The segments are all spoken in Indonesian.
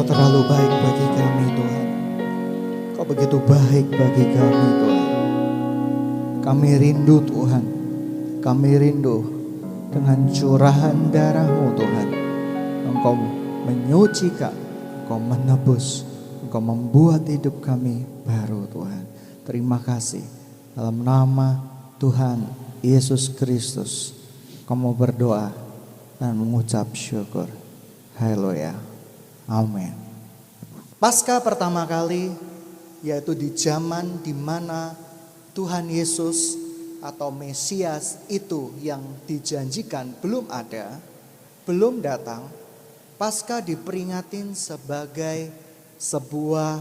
Engkau terlalu baik bagi kami Tuhan. Engkau begitu baik bagi kami Tuhan. Kami rindu Tuhan. Kami rindu dengan curahan darah-Mu Tuhan. Engkau menyucikan, Engkau menebus, Engkau membuat hidup kami baru Tuhan. Terima kasih. Dalam nama Tuhan Yesus Kristus, kamu berdoa dan mengucap syukur. Haleluya. Amin. Pasca pertama kali, yaitu di zaman di mana Tuhan Yesus atau Mesias itu yang dijanjikan belum ada, belum datang. Pasca diperingatin sebagai sebuah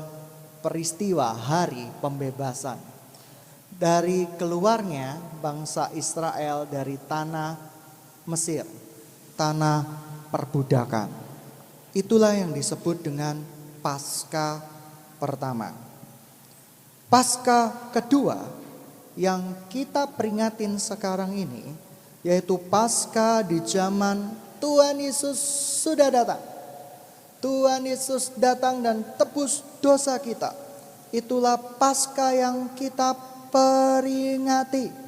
peristiwa hari pembebasan dari keluarnya bangsa Israel dari tanah Mesir, tanah perbudakan. Itulah yang disebut dengan Pasca pertama. Pasca kedua yang kita peringatin sekarang ini, yaitu Pasca di zaman Tuhan Yesus sudah datang. Tuhan Yesus datang dan tebus dosa kita. Itulah Pasca yang kita peringati,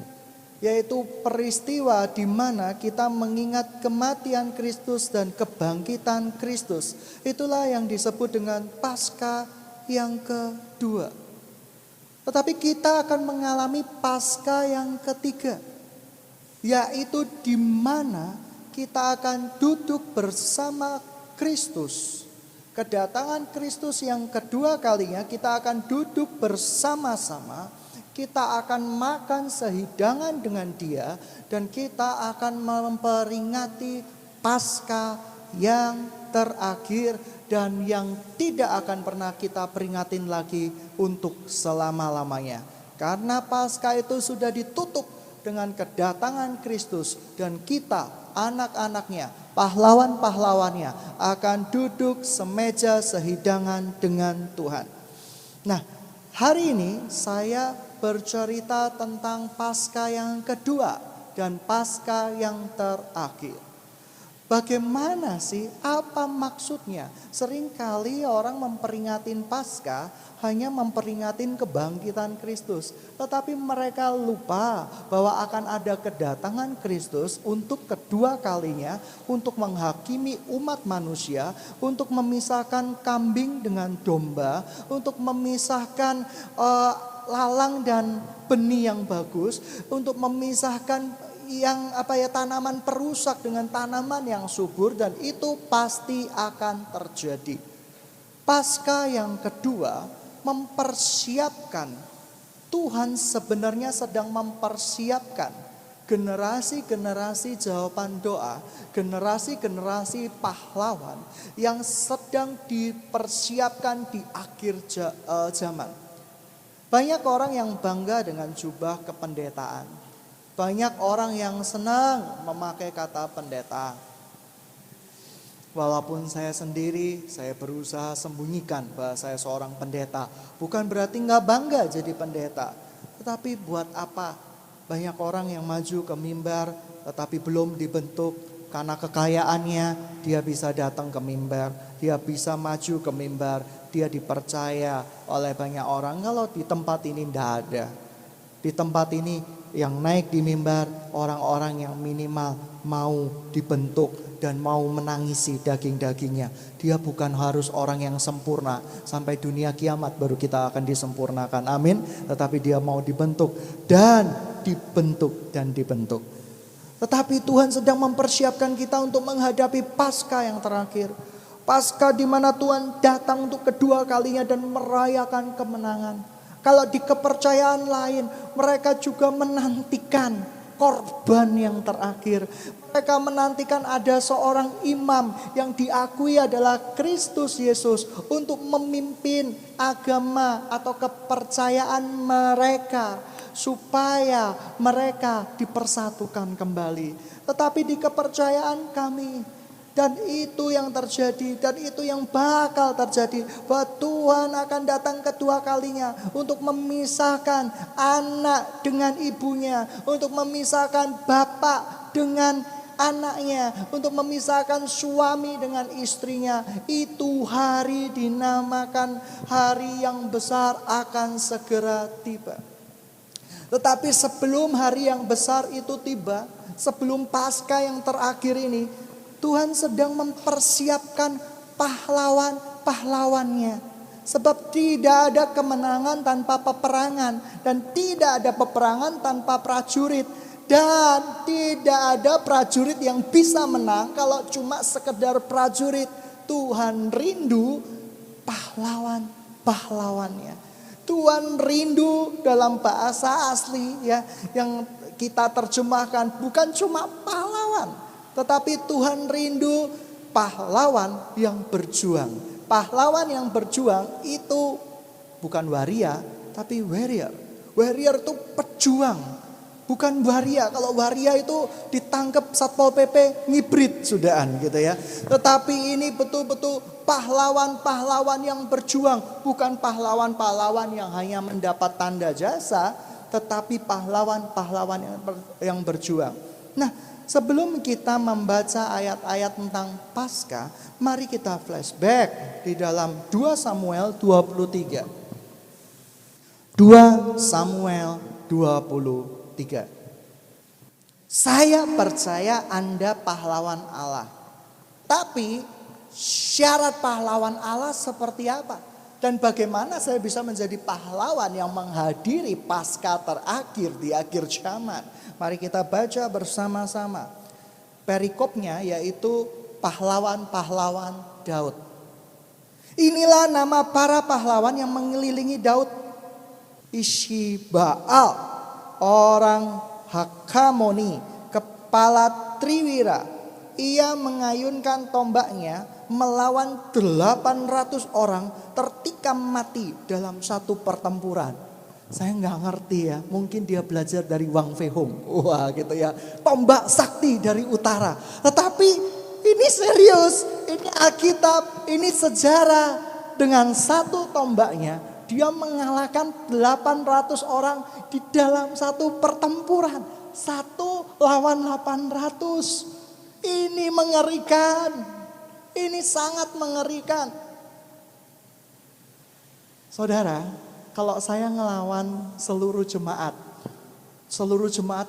yaitu peristiwa di mana kita mengingat kematian Kristus dan kebangkitan Kristus. Itulah yang disebut dengan Pasca yang kedua. Tetapi kita akan mengalami Pasca yang ketiga, yaitu di mana kita akan duduk bersama Kristus. Kedatangan Kristus yang kedua kalinya, kita akan duduk bersama-sama. Kita akan makan sehidangan dengan Dia dan kita akan memperingati Pasca yang terakhir dan yang tidak akan pernah kita peringatin lagi untuk selama-lamanya. Karena Pasca itu sudah ditutup dengan kedatangan Kristus dan kita, anak-anaknya, pahlawan-pahlawannya akan duduk semeja sehidangan dengan Tuhan. Nah, hari ini saya bercerita tentang Pasca yang kedua dan Pasca yang terakhir. Bagaimana sih? Apa maksudnya? Seringkali orang memperingatin Pasca hanya memperingatin kebangkitan Kristus. Tetapi mereka lupa bahwa akan ada kedatangan Kristus untuk kedua kalinya. Untuk menghakimi umat manusia. Untuk memisahkan kambing dengan domba. Untuk memisahkan lalang dan benih yang bagus, untuk memisahkan yang tanaman perusak dengan tanaman yang subur, dan itu pasti akan terjadi. Pasca yang kedua mempersiapkan, Tuhan sebenarnya sedang mempersiapkan generasi-generasi jawaban doa, generasi-generasi pahlawan yang sedang dipersiapkan di akhir zaman. Banyak orang yang bangga dengan jubah kependetaan. Banyak orang yang senang memakai kata pendeta. Walaupun saya sendiri, saya berusaha sembunyikan bahwa saya seorang pendeta. Bukan berarti gak bangga jadi pendeta. Tetapi buat apa? Banyak orang yang maju ke mimbar tetapi belum dibentuk. Karena kekayaannya dia bisa datang ke mimbar. Dia bisa maju ke mimbar. Dia dipercaya oleh banyak orang. Kalau di tempat ini tidak ada. Di tempat ini yang naik di mimbar orang-orang yang minimal mau dibentuk dan mau menangisi daging-dagingnya. Dia bukan harus orang yang sempurna. Sampai dunia kiamat baru kita akan disempurnakan. Amin. Tetapi dia mau dibentuk dan dibentuk dan dibentuk. Tetapi Tuhan sedang mempersiapkan kita untuk menghadapi Pasca yang terakhir. Pasca di mana Tuhan datang untuk kedua kalinya dan merayakan kemenangan. Kalau di kepercayaan lain, mereka juga menantikan korban yang terakhir. Mereka menantikan ada seorang imam yang diakui adalah Kristus Yesus untuk memimpin agama atau kepercayaan mereka, supaya mereka dipersatukan kembali. Tetapi di kepercayaan kami, dan itu yang terjadi, dan itu yang bakal terjadi, bahwa Tuhan akan datang kedua kalinya untuk memisahkan anak dengan ibunya, untuk memisahkan bapak dengan anaknya, untuk memisahkan suami dengan istrinya. Itu hari dinamakan hari yang besar akan segera tiba. Tetapi sebelum hari yang besar itu tiba, sebelum Paskah yang terakhir ini, Tuhan sedang mempersiapkan pahlawan-pahlawannya. Sebab tidak ada kemenangan tanpa peperangan, dan tidak ada peperangan tanpa prajurit. Dan tidak ada prajurit yang bisa menang kalau cuma sekedar prajurit. Tuhan rindu pahlawan-pahlawannya. Tuhan rindu dalam bahasa asli ya, yang kita terjemahkan bukan cuma pahlawan, tetapi Tuhan rindu pahlawan yang berjuang. Pahlawan yang berjuang itu bukan waria, tapi warrior. Warrior itu pejuang, bukan waria. Kalau waria itu ditangkap Satpol PP ngibrit sudahan gitu ya. Tetapi ini betul-betul pahlawan-pahlawan yang berjuang, bukan pahlawan-pahlawan yang hanya mendapat tanda jasa, tetapi pahlawan-pahlawan yang berjuang. Nah, sebelum kita membaca ayat-ayat tentang Paskah, mari kita flashback di dalam 2 Samuel 23. 2 Samuel 23. Saya percaya Anda pahlawan Allah. Tapi syarat pahlawan Allah seperti apa? Dan bagaimana saya bisa menjadi pahlawan yang menghadiri Paskah terakhir di akhir zaman? Mari kita baca bersama-sama. Perikopnya yaitu pahlawan-pahlawan Daud. Inilah nama para pahlawan yang mengelilingi Daud. Ishibaal, orang Hakamoni, kepala Triwira. Ia mengayunkan tombaknya melawan 800 orang tertikam mati dalam satu pertempuran. Saya nggak ngerti ya, mungkin dia belajar dari Wang Fei Hung. Wah gitu ya, tombak sakti dari utara. Tetapi ini serius, ini Alkitab, ini sejarah. Dengan satu tombaknya dia mengalahkan 800 orang di dalam satu pertempuran. 1 lawan 800. Ini mengerikan. Ini sangat mengerikan. Saudara, kalau saya ngelawan seluruh jemaat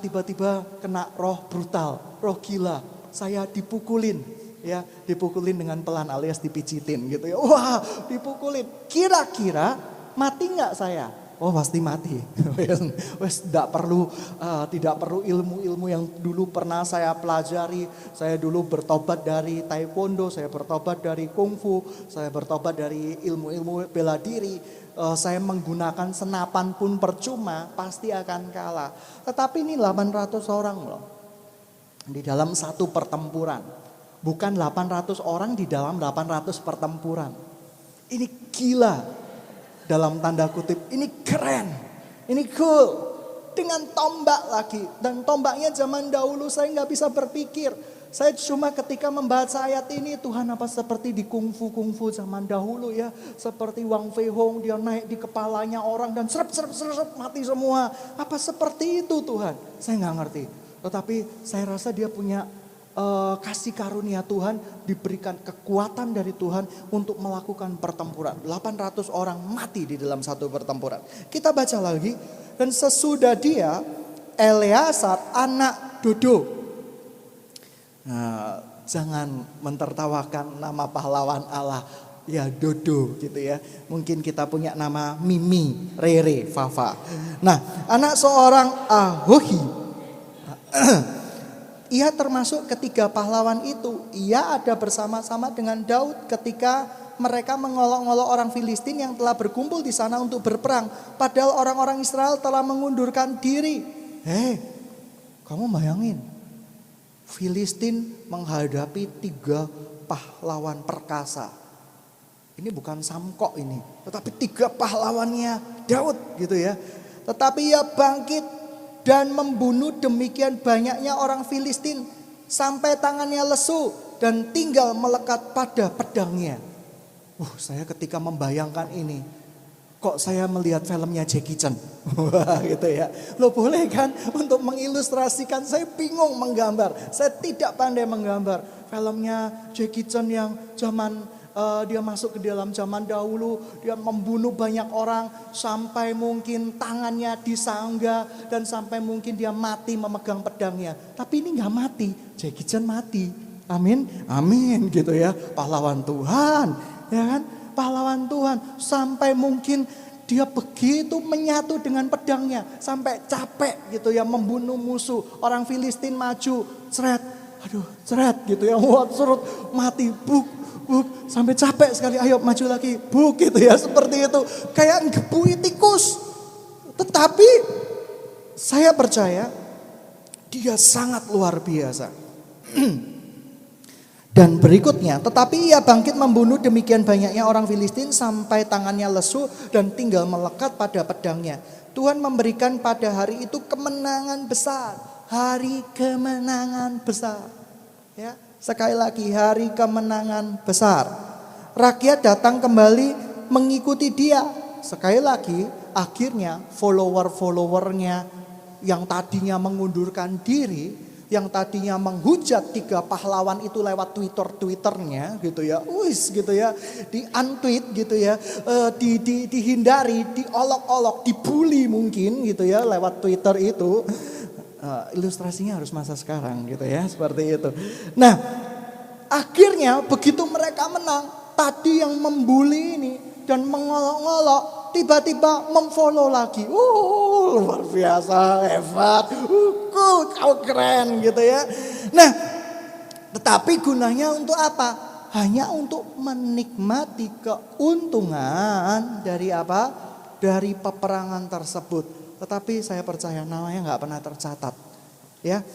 tiba-tiba kena roh brutal, roh gila, saya dipukulin, ya, dipukulin dengan pelan alias dipijitin gitu ya. Wah, dipukulin. Kira-kira mati nggak saya? Oh pasti mati. Wes tidak perlu ilmu-ilmu yang dulu pernah saya pelajari. Saya dulu bertobat dari taekwondo, saya bertobat dari kungfu, saya bertobat dari ilmu-ilmu bela diri. Saya menggunakan senapan pun percuma, pasti akan kalah. Tetapi ini 800 orang loh. Di dalam satu pertempuran. Bukan 800 orang di dalam 800 pertempuran. Ini gila. Dalam tanda kutip, ini keren, ini cool. Dengan tombak lagi. Dan tombaknya zaman dahulu saya nggak bisa berpikir. Saya cuma ketika membaca ayat ini, Tuhan apa seperti di kungfu zaman dahulu ya. Seperti Wang Fei Hung, dia naik di kepalanya orang dan serep mati semua. Apa seperti itu Tuhan? Saya nggak ngerti. Tetapi saya rasa dia punya kasih karunia Tuhan, diberikan kekuatan dari Tuhan untuk melakukan pertempuran. 800 orang mati di dalam satu pertempuran. Kita baca lagi. Dan sesudah dia, Eleazar anak Dodo. Nah, jangan mentertawakan nama pahlawan Allah. Ya Dodo gitu ya. Mungkin kita punya nama Mimi, Rere, Fafa. Nah, anak seorang Ahohi. Ia termasuk ketiga pahlawan itu. Ia ada bersama-sama dengan Daud ketika mereka mengolok-olok orang Filistin yang telah berkumpul di sana untuk berperang. Padahal orang-orang Israel telah mengundurkan diri. Kamu bayangin. Filistin menghadapi 3 pahlawan perkasa. Ini bukan Samkok ini. Tetapi 3 pahlawannya Daud gitu ya. Tetapi ia bangkit dan membunuh demikian banyaknya orang Filistin sampai tangannya lesu dan tinggal melekat pada pedangnya. Saya ketika membayangkan ini, Kok saya melihat filmnya Jackie Chan? Wah gitu ya. Loh boleh kan untuk mengilustrasikan, saya bingung menggambar. Saya tidak pandai menggambar. Filmnya Jackie Chan yang zaman dia masuk ke dalam zaman dahulu. Dia membunuh banyak orang sampai mungkin tangannya disangga. Dan sampai mungkin dia mati memegang pedangnya. Tapi ini gak mati, Jackie Chan mati. Amin, amin gitu ya. Pahlawan Tuhan, ya kan? Pahlawan Tuhan sampai mungkin dia begitu menyatu dengan pedangnya sampai capek gitu ya membunuh musuh. Orang Filistin maju, ceret, gitu ya, surut mati, buk sampai capek sekali, ayo maju lagi, buk gitu ya, seperti itu kayak ngebui tikus. Tetapi saya percaya dia sangat luar biasa. Dan berikutnya, tetapi ia bangkit membunuh demikian banyaknya orang Filistin sampai tangannya lesu dan tinggal melekat pada pedangnya. Tuhan memberikan pada hari itu kemenangan besar. Hari kemenangan besar. Ya, sekali lagi hari kemenangan besar. Rakyat datang kembali mengikuti dia. Sekali lagi, akhirnya follower-followernya yang tadinya mengundurkan diri, yang tadinya menghujat 3 pahlawan itu lewat Twitternya gitu ya, gitu ya, di-untweet gitu ya, dihindari, diolok-olok, dibully mungkin gitu ya lewat Twitter itu. Ilustrasinya harus masa sekarang gitu ya, seperti itu. Nah, akhirnya begitu mereka menang, tadi yang membuli ini dan mengolok-olok tiba-tiba memfollow lagi. Luar biasa, hebat. Kau keren gitu ya. Nah, tetapi gunanya untuk apa? Hanya untuk menikmati keuntungan dari apa? Dari peperangan tersebut. Tetapi saya percaya namanya nggak pernah tercatat. Ya.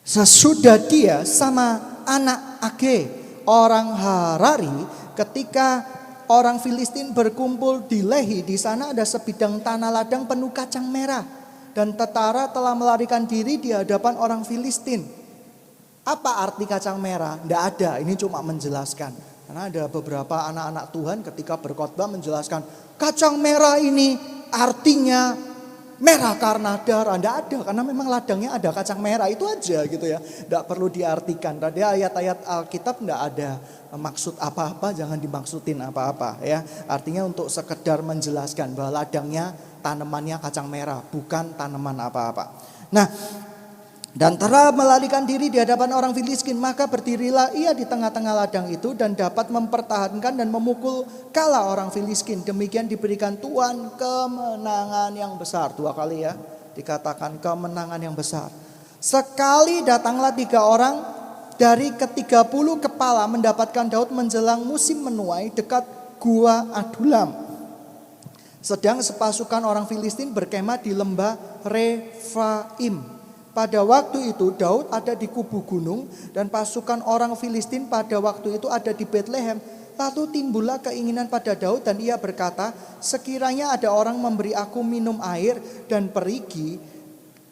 Sesudah dia sama anak Age, orang Harari, ketika orang Filistin berkumpul di Lehi, di sana ada sebidang tanah ladang penuh kacang merah. Dan tentara telah melarikan diri di hadapan orang Filistin. Apa arti kacang merah? Tidak ada, ini cuma menjelaskan. Karena ada beberapa anak-anak Tuhan ketika berkhotbah menjelaskan, kacang merah ini artinya merah karena darah. Tidak ada, karena memang ladangnya ada kacang merah, itu aja gitu ya. Tidak perlu diartikan. Tadi ayat-ayat Alkitab tidak ada maksud apa-apa, jangan dimaksudin apa-apa ya. Artinya untuk sekedar menjelaskan bahwa ladangnya, tanamannya kacang merah, bukan tanaman apa-apa. Nah, dan telah melarikan diri di hadapan orang Filistin, maka berdirilah ia di tengah-tengah ladang itu dan dapat mempertahankan dan memukul kalah orang Filistin. Demikian diberikan Tuhan kemenangan yang besar. 2 kali ya dikatakan kemenangan yang besar. Sekali datanglah 3 orang dari ke-30 kepala mendapatkan Daud menjelang musim menuai dekat gua Adulam. Sedang sepasukan orang Filistin berkemah di lembah Refaim. Pada waktu itu Daud ada di kubu gunung dan pasukan orang Filistin pada waktu itu ada di Betlehem. Lalu timbullah keinginan pada Daud dan ia berkata, sekiranya ada orang memberi aku minum air dan perigi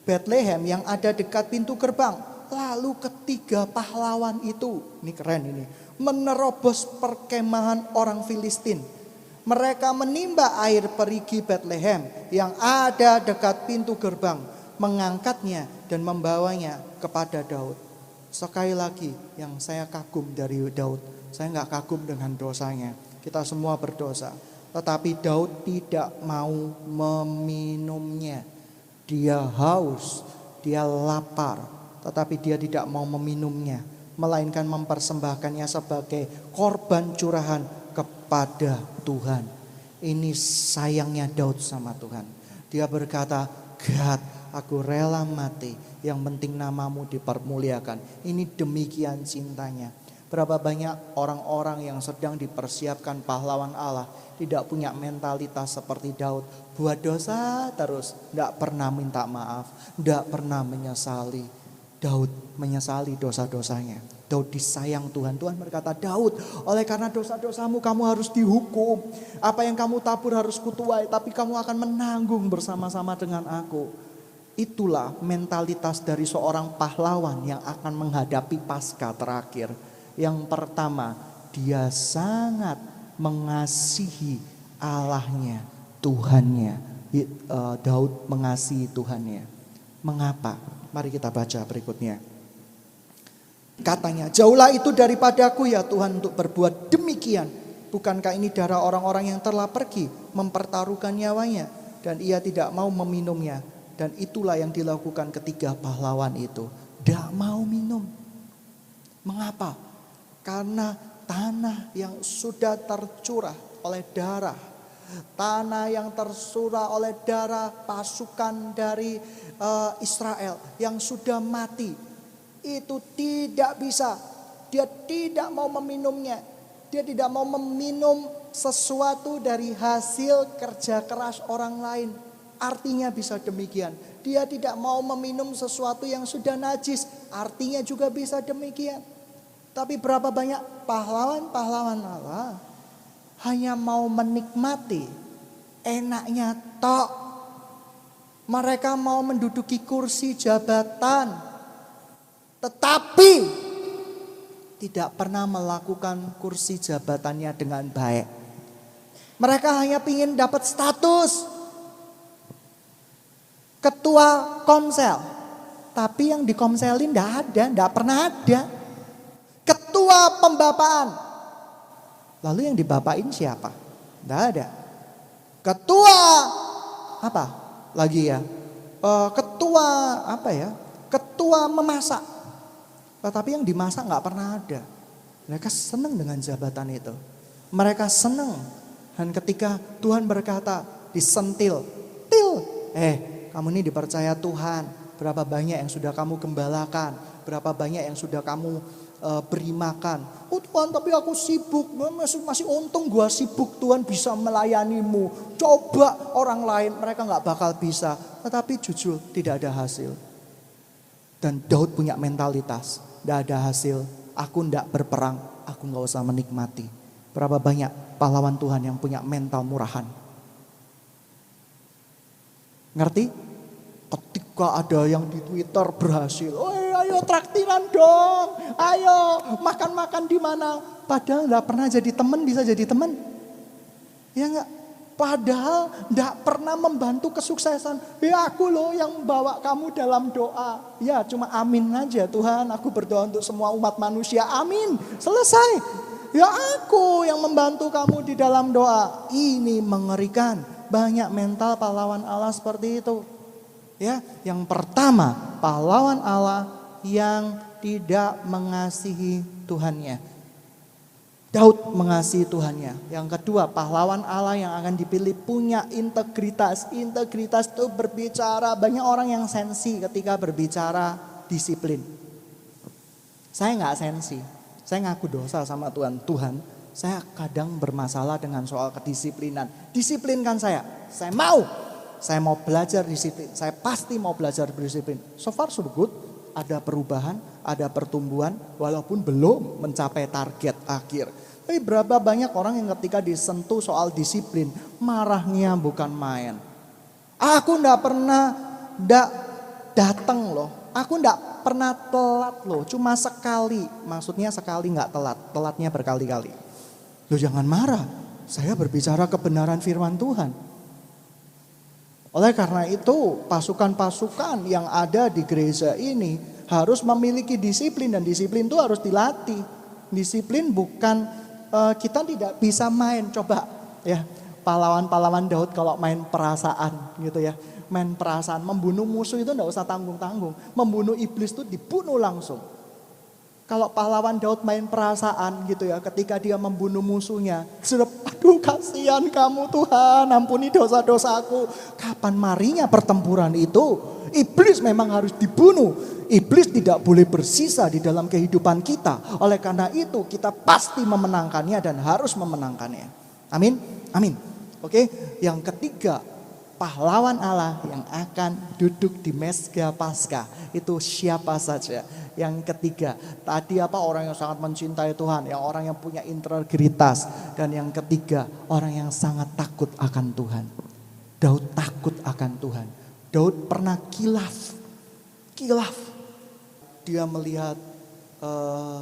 Betlehem yang ada dekat pintu gerbang. Lalu ketiga pahlawan itu, ini keren ini, menerobos perkemahan orang Filistin. Mereka menimba air perigi Betlehem yang ada dekat pintu gerbang, mengangkatnya dan membawanya kepada Daud. Sekali lagi yang saya kagum dari Daud, saya nggak kagum dengan dosanya. Kita semua berdosa, tetapi Daud tidak mau meminumnya. Dia haus, dia lapar, tetapi dia tidak mau meminumnya, melainkan mempersembahkannya sebagai korban curahan kepada Tuhan. Ini sayangnya Daud sama Tuhan. Dia berkata, God, aku rela mati, yang penting namamu dipermuliakan. Ini demikian cintanya. Berapa banyak orang-orang yang sedang dipersiapkan pahlawan Allah tidak punya mentalitas seperti Daud. Buat dosa terus, tidak pernah minta maaf, tidak pernah menyesali. Daud menyesali dosa-dosanya. Daud disayang Tuhan. Tuhan berkata, Daud, oleh karena dosa-dosamu kamu harus dihukum. Apa yang kamu tabur harus kutuai, tapi kamu akan menanggung bersama-sama dengan aku. Itulah mentalitas dari seorang pahlawan yang akan menghadapi Paskah terakhir. Yang pertama, dia sangat mengasihi Allahnya, Tuhannya. Daud mengasihi Tuhannya. Mengapa? Mari kita baca berikutnya. Katanya, jauhlah itu daripadaku ya Tuhan untuk berbuat demikian. Bukankah ini darah orang-orang yang telah pergi mempertaruhkan nyawanya, dan ia tidak mau meminumnya. Dan itulah yang dilakukan ketiga pahlawan itu. Tidak mau minum. Mengapa? Karena tanah yang sudah tercurah oleh darah, tanah yang tercurah oleh darah pasukan dari Israel yang sudah mati, itu tidak bisa. Dia tidak mau meminumnya. Dia tidak mau meminum sesuatu dari hasil kerja keras orang lain. Artinya bisa demikian. Dia tidak mau meminum sesuatu yang sudah najis. Artinya juga bisa demikian. Tapi berapa banyak pahlawan-pahlawan Allah hanya mau menikmati enaknya tok. Mereka mau menduduki kursi jabatan, tetapi tidak pernah melakukan kursi jabatannya dengan baik. Mereka hanya ingin dapat status ketua komsel, tapi yang dikomselin tidak pernah ada. Ketua pembapaan, lalu yang dibapain siapa? Tidak ada. Ketua apa lagi ya? Ketua apa ya? Ketua memasak. Tetapi yang dimasak nggak pernah ada. Mereka senang dengan jabatan itu. Mereka senang. Dan ketika Tuhan berkata, disentil, kamu ini dipercaya Tuhan. Berapa banyak yang sudah kamu gembalakan, berapa banyak yang sudah kamu beri makan. Oh Tuhan, tapi aku sibuk. Masih untung gua sibuk, Tuhan bisa melayanimu. Coba orang lain, mereka gak bakal bisa. Tetapi jujur tidak ada hasil. Dan Daud punya mentalitas, tidak ada hasil. Aku tidak berperang, aku gak usah menikmati. Berapa banyak pahlawan Tuhan yang punya mental murahan. Ngerti? Ketika ada yang di Twitter berhasil, ayo traktiran dong, ayo makan-makan di mana? Padahal nggak pernah jadi teman, bisa jadi teman, ya nggak? Padahal nggak pernah membantu kesuksesan. Ya aku loh yang bawa kamu dalam doa. Ya cuma amin aja, Tuhan aku berdoa untuk semua umat manusia, amin, selesai. Ya aku yang membantu kamu di dalam doa. Ini mengerikan. Banyak mental pahlawan Allah seperti itu. Ya, yang pertama, pahlawan Allah yang tidak mengasihi Tuhannya. Daud mengasihi Tuhannya. Yang kedua, pahlawan Allah yang akan dipilih punya integritas. Integritas itu berbicara, banyak orang yang sensi ketika berbicara disiplin. Saya nggak sensi. Saya ngaku dosa sama Tuhan. Tuhan, saya kadang bermasalah dengan soal kedisiplinan. Disiplinkan saya mau belajar disiplin. Saya pasti mau belajar berdisiplin. So far so good, ada perubahan, ada pertumbuhan, walaupun belum mencapai target akhir. Tapi berapa banyak orang yang ketika disentuh soal disiplin, marahnya bukan main. Aku enggak pernah datang loh. Aku enggak pernah telat loh, cuma sekali. Maksudnya sekali enggak telat, telatnya berkali-kali. Loh jangan marah, saya berbicara kebenaran firman Tuhan. Oleh karena itu pasukan-pasukan yang ada di gereja ini harus memiliki disiplin, dan disiplin itu harus dilatih. Disiplin bukan kita tidak bisa main, coba ya pahlawan-pahlawan Daud kalau main perasaan gitu ya. Main perasaan, membunuh musuh itu enggak usah tanggung-tanggung. Membunuh iblis itu dibunuh langsung. Kalau pahlawan Daud main perasaan gitu ya, ketika dia membunuh musuhnya, sudah aduh kasihan kamu Tuhan, ampuni dosa-dosaku. Kapan marinya pertempuran itu? Iblis memang harus dibunuh. Iblis tidak boleh bersisa di dalam kehidupan kita. Oleh karena itu kita pasti memenangkannya dan harus memenangkannya. Amin, amin. Oke, yang ketiga, pahlawan Allah yang akan duduk di mezga Paskah itu siapa saja? Yang ketiga, tadi orang yang sangat mencintai Tuhan, yang orang yang punya integritas, dan yang ketiga, orang yang sangat takut akan Tuhan. Daud takut akan Tuhan. Daud pernah kilaf. Dia melihat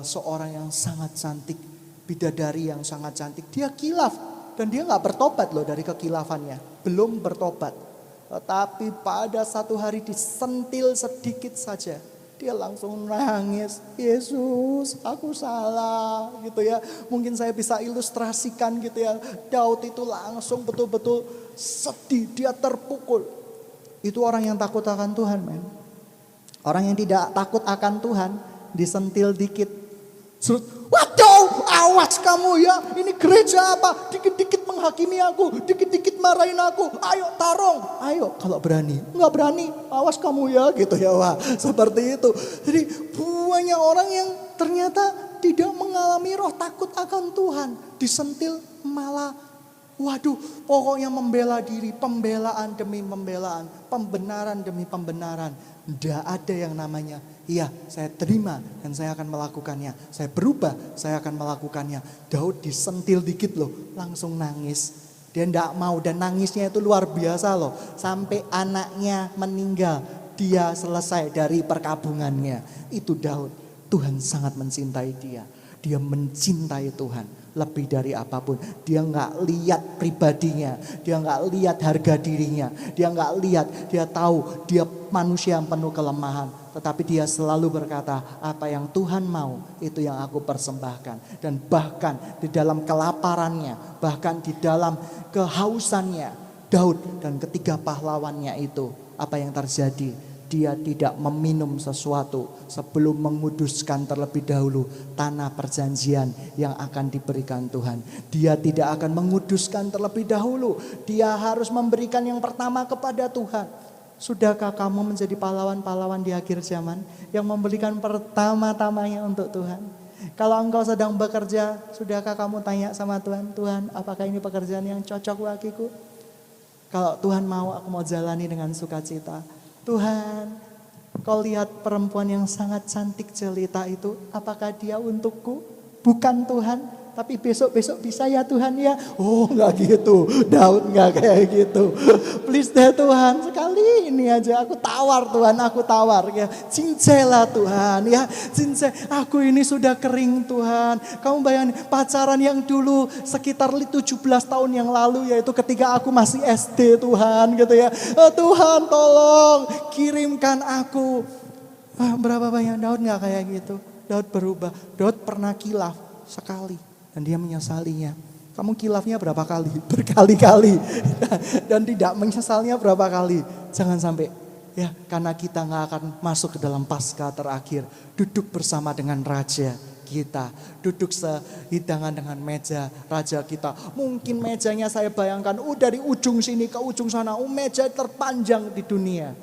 seorang yang sangat cantik, bidadari yang sangat cantik. Dia kilaf. Dan dia gak bertobat loh dari kekilafannya. Belum bertobat. Tetapi pada satu hari disentil sedikit saja, dia langsung nangis. Yesus, aku salah gitu ya. Mungkin saya bisa ilustrasikan gitu ya. Daud itu langsung betul-betul sedih, dia terpukul. Itu orang yang takut akan Tuhan, men. Orang yang tidak takut akan Tuhan, disentil dikit, waduh, awas kamu ya, ini gereja apa? Dikit-dikit menghakimi aku, dikit-dikit marahin aku. Ayo tarung, ayo kalau berani. Enggak berani, awas kamu ya gitu ya. Wah, seperti itu. Jadi banyak orang yang ternyata tidak mengalami roh takut akan Tuhan. Disentil malah, waduh, pokoknya membela diri, pembelaan demi pembelaan, pembenaran demi pembenaran. Tidak ada yang namanya, iya saya terima dan saya akan melakukannya. Saya berubah, saya akan melakukannya. Daud disentil dikit loh, langsung nangis. Dia tidak mau dan nangisnya itu luar biasa loh. Sampai anaknya meninggal, dia selesai dari perkabungannya. Itu Daud, Tuhan sangat mencintai dia. Dia mencintai Tuhan lebih dari apapun. Dia nggak lihat pribadinya, dia nggak lihat harga dirinya, dia nggak lihat, dia tahu dia manusia yang penuh kelemahan. Tetapi dia selalu berkata, apa yang Tuhan mau itu yang aku persembahkan. Dan bahkan di dalam kelaparannya, bahkan di dalam kehausannya, Daud dan ketiga pahlawannya itu, apa yang terjadi? Dia tidak meminum sesuatu sebelum menguduskan terlebih dahulu tanah perjanjian yang akan diberikan Tuhan. Dia tidak akan menguduskan terlebih dahulu. Dia harus memberikan yang pertama kepada Tuhan. Sudahkah kamu menjadi pahlawan-pahlawan di akhir zaman yang memberikan pertama-tamanya untuk Tuhan? Kalau engkau sedang bekerja, sudahkah kamu tanya sama Tuhan, Tuhan apakah ini pekerjaan yang cocok bagiku? Kalau Tuhan mau, aku mau jalani dengan sukacita. Tuhan, kau lihat perempuan yang sangat cantik jelita itu, apakah dia untukku? Bukan Tuhan, tapi besok-besok bisa ya Tuhan ya. Oh enggak gitu, Daud enggak kayak gitu. Please deh Tuhan, sekali ini aja aku tawar Tuhan, aku tawar ya. Cincela Tuhan ya, cince. Aku ini sudah kering Tuhan. Kamu bayangin pacaran yang dulu sekitar 17 tahun yang lalu, yaitu ketika aku masih SD Tuhan gitu ya. Tuhan tolong kirimkan aku. Berapa banyak Daud enggak kayak gitu. Daud berubah, Daud pernah kilaf sekali. Dan dia menyesalinya. Kamu kilafnya berapa kali? Berkali-kali. Dan tidak menyesalnya berapa kali. Jangan sampai ya, karena kita gak akan masuk ke dalam Paskah terakhir. Duduk bersama dengan raja kita. Duduk sehidangan dengan meja raja kita. Mungkin mejanya saya bayangkan dari ujung sini ke ujung sana. Meja terpanjang di dunia.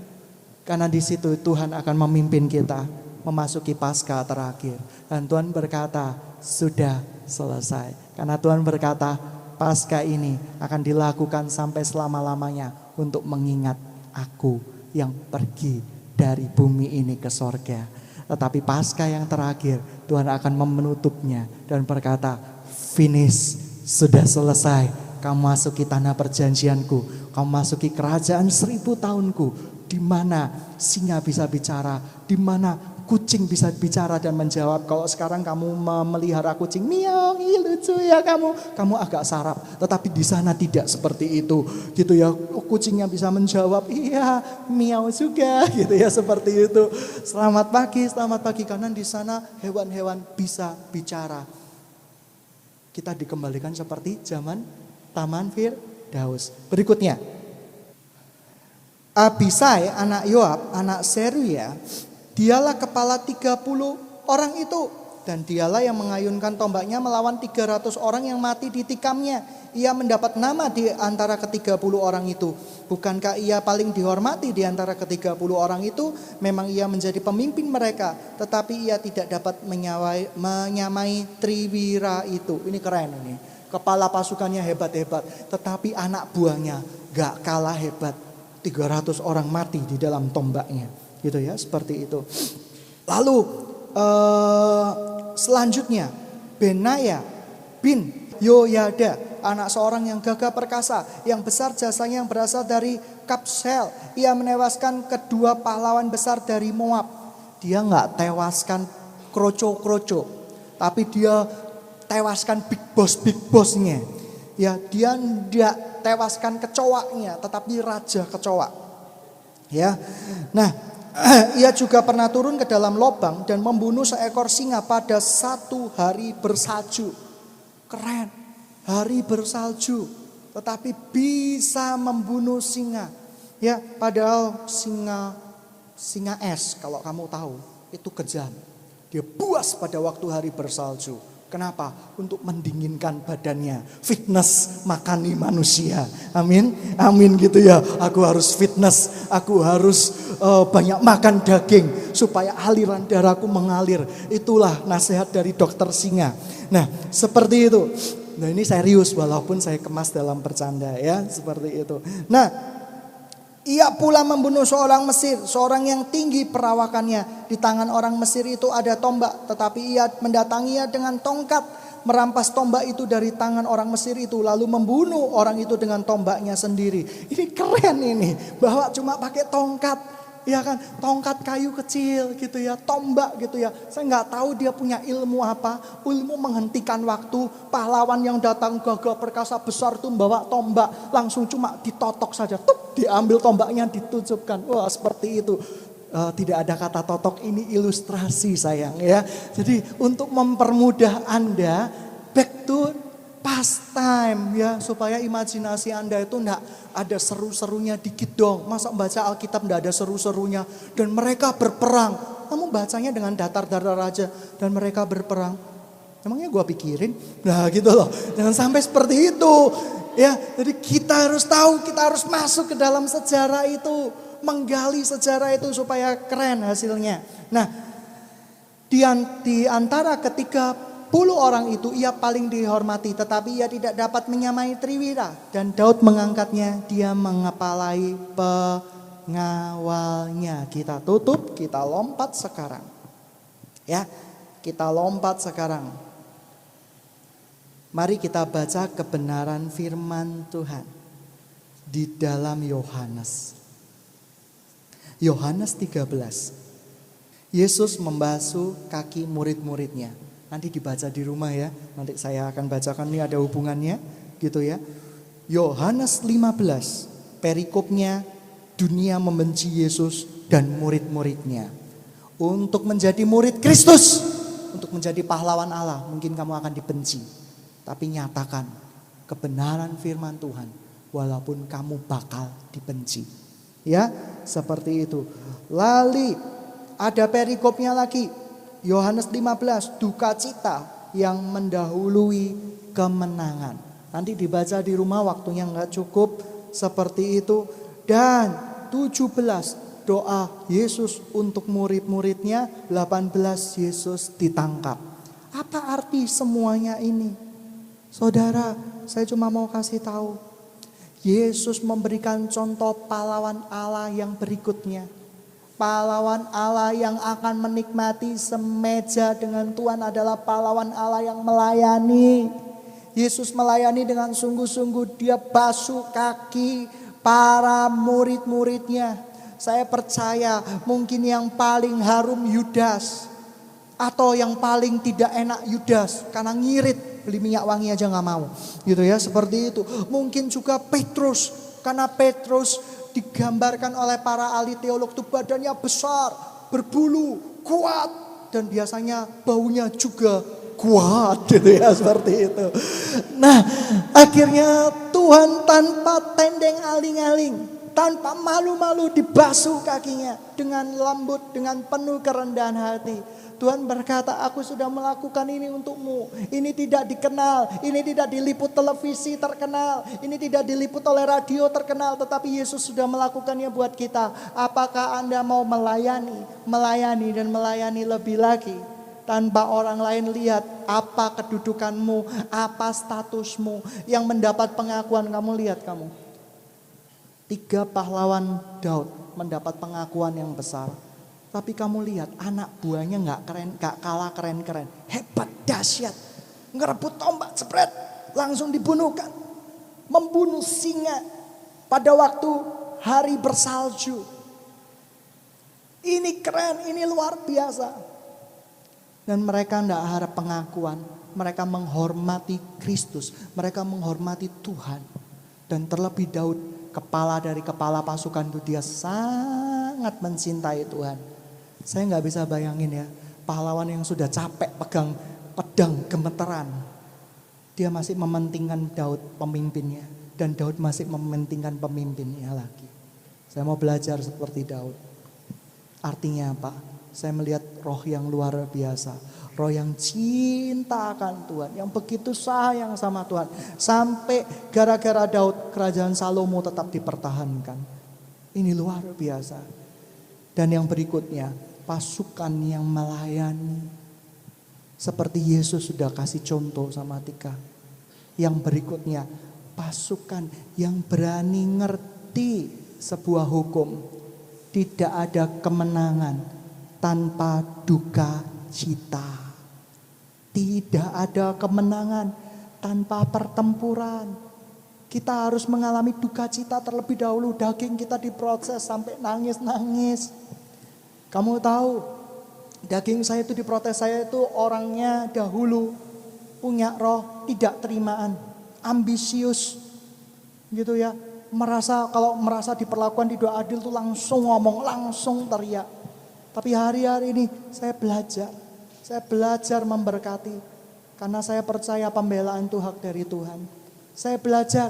Karena di situ Tuhan akan memimpin kita memasuki Paskah terakhir. Dan Tuhan berkata, sudah selesai. Karena Tuhan berkata, Paskah ini akan dilakukan sampai selama-lamanya untuk mengingat aku yang pergi dari bumi ini ke sorga. Tetapi Paskah yang terakhir, Tuhan akan menutupnya dan berkata, finish, sudah selesai. Kamu masuki tanah perjanjianku, kamu masuki kerajaan 1000 tahunku, di mana singa bisa bicara, di mana kucing bisa bicara dan menjawab. Kalau sekarang kamu memelihara kucing, miau, lucu ya kamu agak sarap. Tetapi di sana tidak seperti itu, gitu ya. Kucingnya bisa menjawab, iya, miau juga, gitu ya, seperti itu. Selamat pagi, karena di sana hewan-hewan bisa bicara. Kita dikembalikan seperti zaman Taman Firdaus. Berikutnya, Abisai anak Yoab, anak Seruya, dialah kepala 30 orang itu. Dan dialah yang mengayunkan tombaknya melawan 300 orang yang mati di tikamnya. Ia mendapat nama di antara ke-30 orang itu. Bukankah ia paling dihormati di antara ke-30 orang itu? Memang ia menjadi pemimpin mereka. Tetapi ia tidak dapat menyamai Triwira itu. Ini keren ini. Kepala pasukannya hebat-hebat. Tetapi anak buahnya gak kalah hebat. 300 orang mati di dalam tombaknya. Gitu ya, seperti itu. Lalu selanjutnya Benaya bin Yoyada, anak seorang yang gagah perkasa, yang besar jasanya, yang berasal dari Kapsel. Ia menewaskan kedua pahlawan besar dari Moab. Dia nggak tewaskan kroco-kroco, tapi dia tewaskan big bossnya. Ya, dia tidak tewaskan kecoaknya, tetapi raja kecoak. Ya. Nah, ia juga pernah turun ke dalam lubang dan membunuh seekor singa pada 1 hari bersalju. Keren. Hari bersalju, tetapi bisa membunuh singa. Ya, padahal singa es, kalau kamu tahu, itu kejam. Dia buas pada waktu hari bersalju. Kenapa? Untuk mendinginkan badannya. Fitness makani manusia. Amin. Amin gitu ya. Aku harus fitness. Aku harus banyak makan daging. Supaya aliran darahku mengalir. Itulah nasihat dari dokter singa. Nah, seperti itu. Nah, ini serius walaupun saya kemas dalam bercanda ya. Seperti itu. Nah, ia pula membunuh seorang Mesir, seorang yang tinggi perawakannya. Di tangan orang Mesir itu ada tombak, tetapi ia mendatanginya dengan tongkat, merampas tombak itu dari tangan orang Mesir itu, lalu membunuh orang itu dengan tombaknya sendiri. Ini keren ini, bahwa cuma pakai tongkat. Ya kan, tongkat kayu kecil gitu ya, tombak gitu ya. Saya nggak tahu dia punya ilmu apa, ilmu menghentikan waktu. Pahlawan yang datang gagah perkasa besar tuh bawa tombak, langsung cuma ditotok saja, tuh diambil tombaknya ditunjukkan. Wah, seperti itu. Tidak ada kata totok, ini ilustrasi sayang ya. Jadi untuk mempermudah Anda, back to pastime ya, supaya imajinasi Anda itu enggak ada seru-serunya dikit dong. Masa baca Alkitab enggak ada seru-serunya, dan mereka berperang. Kamu bacanya dengan datar-datar aja, dan mereka berperang. Emangnya gue pikirin? Nah gitu loh, jangan sampai seperti itu. Ya, jadi kita harus tahu, kita harus masuk ke dalam sejarah itu, menggali sejarah itu supaya keren hasilnya. Nah, di antara ketiga 10 orang itu ia paling dihormati, tetapi ia tidak dapat menyamai Triwira. Dan Daud mengangkatnya, dia mengepalai pengawalnya. Kita tutup, kita lompat sekarang. Ya, kita lompat sekarang. Mari kita baca kebenaran firman Tuhan di dalam Yohanes. Yohanes 13. Yesus membasuh kaki murid-muridnya. Nanti dibaca di rumah ya. Nanti saya akan bacakan, ini ada hubungannya gitu ya. Yohanes 15. Perikopnya, dunia membenci Yesus dan murid-muridnya. Untuk menjadi murid Kristus, untuk menjadi pahlawan Allah, mungkin kamu akan dibenci. Tapi nyatakan kebenaran firman Tuhan walaupun kamu bakal dibenci. Ya, seperti itu. Lalu ada perikopnya lagi. Yohanes 15, duka cita yang mendahului kemenangan. Nanti dibaca di rumah, waktunya nggak cukup, seperti itu. Dan 17, doa Yesus untuk murid-muridnya. 18, Yesus ditangkap. Apa arti semuanya ini? Saudara, saya cuma mau kasih tahu. Yesus memberikan contoh pahlawan Allah yang berikutnya. Pahlawan Allah yang akan menikmati semeja dengan Tuhan adalah pahlawan Allah yang melayani. Yesus melayani dengan sungguh-sungguh. Dia basuh kaki para murid-muridnya. Saya percaya mungkin yang paling harum Yudas, atau yang paling tidak enak Yudas, karena ngirit, beli minyak wangi aja gak mau gitu ya, seperti itu. Mungkin juga Petrus, karena Petrus digambarkan oleh para ahli teolog itu badannya besar, berbulu, kuat, dan biasanya baunya juga kuat gitu ya, seperti itu. Nah, akhirnya Tuhan tanpa tendeng aling-aling, tanpa malu-malu dibasuh kakinya dengan lembut, dengan penuh kerendahan hati. Tuhan berkata, aku sudah melakukan ini untukmu. Ini tidak dikenal, ini tidak diliput televisi terkenal, ini tidak diliput oleh radio terkenal, tetapi Yesus sudah melakukannya buat kita. Apakah Anda mau melayani dan melayani lebih lagi? Tanpa orang lain lihat apa kedudukanmu, apa statusmu. Yang mendapat pengakuan, kamu lihat kamu. 3 pahlawan Daud mendapat pengakuan yang besar. Tapi kamu lihat anak buahnya gak kalah keren-keren. Hebat, dahsyat. Ngerebut tombak, jebret, langsung dibunuhkan. Membunuh singa pada waktu hari bersalju. Ini keren, ini luar biasa. Dan mereka gak harap pengakuan. mereka menghormati Kristus, mereka menghormati Tuhan. Dan terlebih Daud, kepala dari kepala pasukan itu, dia sangat mencintai Tuhan. Saya nggak bisa bayangin ya, pahlawan yang sudah capek pegang pedang gemeteran, dia masih mementingkan Daud pemimpinnya. Dan Daud masih mementingkan pemimpinnya lagi. Saya mau belajar seperti Daud. Artinya apa? Saya melihat roh yang luar biasa. Roh yang cinta akan Tuhan. Yang begitu sayang sama Tuhan. Sampai gara-gara Daud, kerajaan Salomo tetap dipertahankan. Ini luar biasa. Dan yang berikutnya, pasukan yang melayani. Seperti Yesus sudah kasih contoh sama Tika. Yang berikutnya, pasukan yang berani ngerti sebuah hukum. Tidak ada kemenangan tanpa duka cita. Tidak ada kemenangan tanpa pertempuran. Kita harus mengalami duka cita terlebih dahulu. Daging kita diproses sampai nangis-nangis. Kamu tahu, daging saya itu diprotes, saya itu orangnya dahulu punya roh tidak terimaan, ambisius gitu ya. Kalau merasa diperlakukan tidak adil tuh langsung ngomong, langsung teriak. Tapi hari-hari ini saya belajar memberkati. Karena saya percaya pembelaan itu hak dari Tuhan. Saya belajar.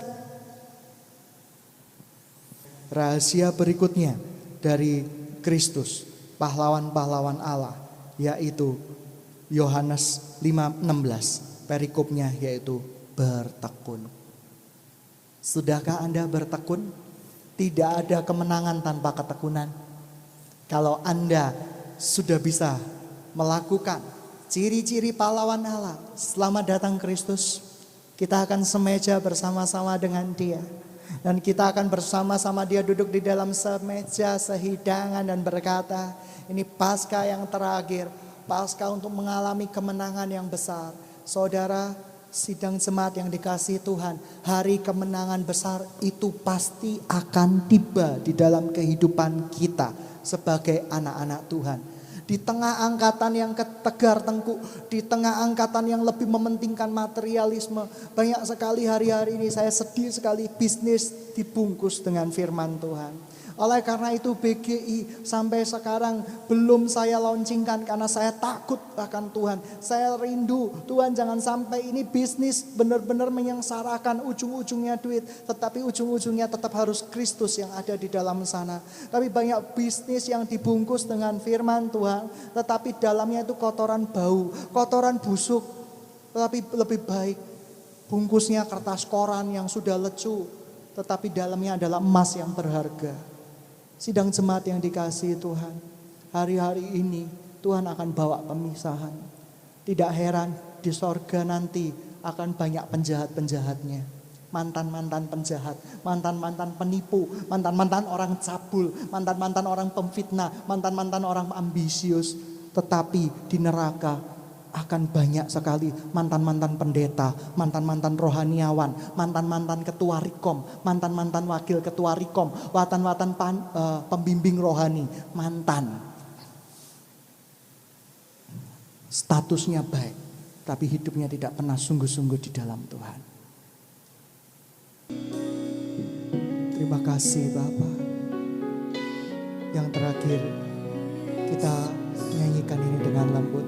Rahasia berikutnya dari Kristus, pahlawan-pahlawan Allah, yaitu Yohanes 5:16. Perikopnya yaitu bertekun. Sudahkah Anda bertekun? Tidak ada kemenangan tanpa ketekunan. Kalau Anda sudah bisa melakukan ciri-ciri pahlawan Allah, selamat datang Kristus. Kita akan semeja bersama-sama dengan Dia. Dan kita akan bersama-sama Dia duduk di dalam semeja sehidangan dan berkata, ini Paskah yang terakhir, Paskah untuk mengalami kemenangan yang besar. Saudara, sidang jemaat yang dikasihi Tuhan, hari kemenangan besar itu pasti akan tiba di dalam kehidupan kita sebagai anak-anak Tuhan. Di tengah angkatan yang tegar tengkuk, di tengah angkatan yang lebih mementingkan materialisme, banyak sekali hari-hari ini saya sedih sekali bisnis dibungkus dengan firman Tuhan. Oleh karena itu BGI sampai sekarang belum saya launchingkan karena saya takut akan Tuhan. Saya rindu Tuhan jangan sampai ini bisnis benar-benar menyengsarakan, ujung-ujungnya duit. Tetapi ujung-ujungnya tetap harus Kristus yang ada di dalam sana. Tapi banyak bisnis yang dibungkus dengan firman Tuhan, tetapi dalamnya itu kotoran bau, kotoran busuk. Tetapi lebih baik bungkusnya kertas koran yang sudah lecu, tetapi dalamnya adalah emas yang berharga. Sidang jemaat yang dikasihi Tuhan, hari-hari ini Tuhan akan bawa pemisahan. Tidak heran di sorga nanti akan banyak penjahat-penjahatnya. Mantan-mantan penjahat, mantan-mantan penipu, mantan-mantan orang cabul, mantan-mantan orang pemfitnah, mantan-mantan orang ambisius. Tetapi di neraka akan banyak sekali mantan-mantan pendeta, mantan-mantan rohaniawan, mantan-mantan ketua Rikom, mantan-mantan wakil ketua Rikom, mantan-mantan pembimbing rohani, mantan. Statusnya baik, tapi hidupnya tidak pernah sungguh-sungguh di dalam Tuhan. Terima kasih Bapa. Yang terakhir, kita nyanyikan ini dengan lembut.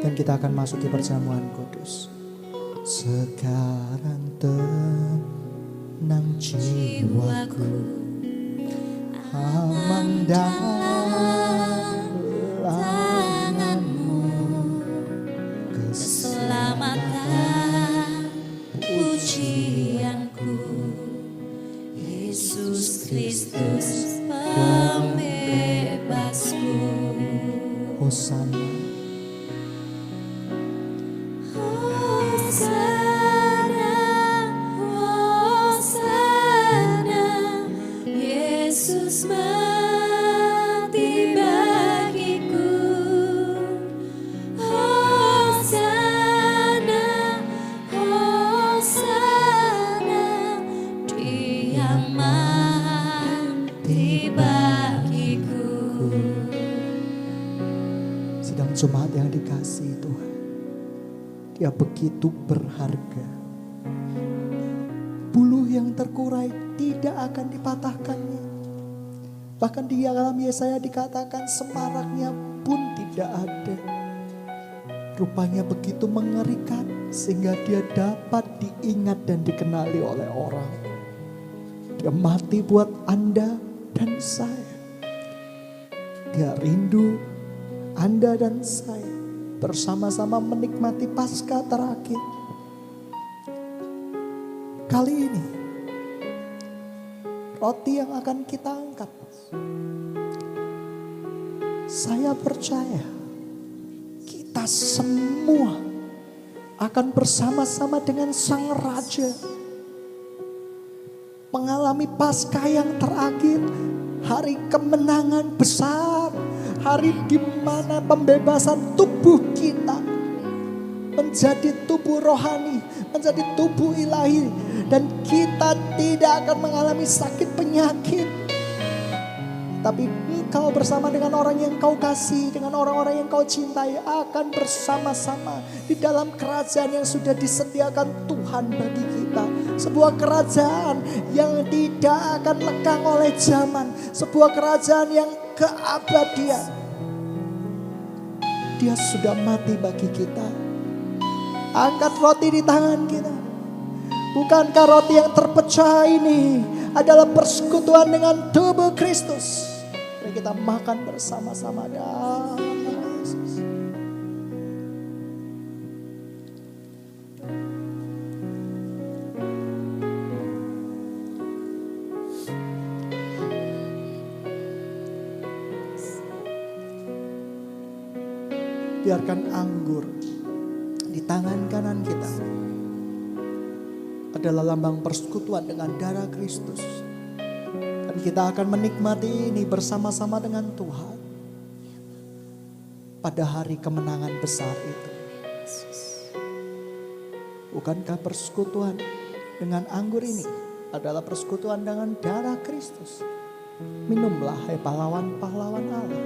Dan kita akan masuki perjamuan kudus. Sekarang tenang jiwaku, aman dalam tanganmu, keselamatan pujianku, Yesus Kristus pembebasku. Hosana. Sidang jemaat yang dikasihi Tuhan, Dia begitu berharga. Buluh yang terkurai tidak akan dipatahkannya. Bahkan di dalam Yesaya dikatakan semaraknya pun tidak ada. Rupanya begitu mengerikan sehingga dia dapat diingat dan dikenali oleh orang. Dia mati buat Anda dan saya. Dia rindu Anda dan saya bersama-sama menikmati Paskah terakhir. Kali ini roti yang akan kita angkat, saya percaya kita semua akan bersama-sama dengan Sang Raja mengalami Paskah yang terakhir, hari kemenangan besar, hari di mana pembebasan tubuh kita menjadi tubuh rohani, menjadi tubuh ilahi, dan kita tidak akan mengalami sakit penyakit. Tapi engkau bersama dengan orang yang kau kasih, dengan orang-orang yang kau cintai, akan bersama-sama di dalam kerajaan yang sudah disediakan Tuhan bagi kita. Sebuah kerajaan yang tidak akan lekang oleh zaman. Sebuah kerajaan yang keabadian. Dia sudah mati bagi kita. Angkat roti di tangan kita. Bukankah roti yang terpecah ini adalah persekutuan dengan tubuh Kristus? Mari kita makan bersama-sama dalam nama Yesus. Biarkan anggur di tangan kanan kita adalah lambang persekutuan dengan darah Kristus. Dan kita akan menikmati ini bersama-sama dengan Tuhan pada hari kemenangan besar itu. Bukankah persekutuan dengan anggur ini adalah persekutuan dengan darah Kristus? Minumlah hai pahlawan-pahlawan Allah.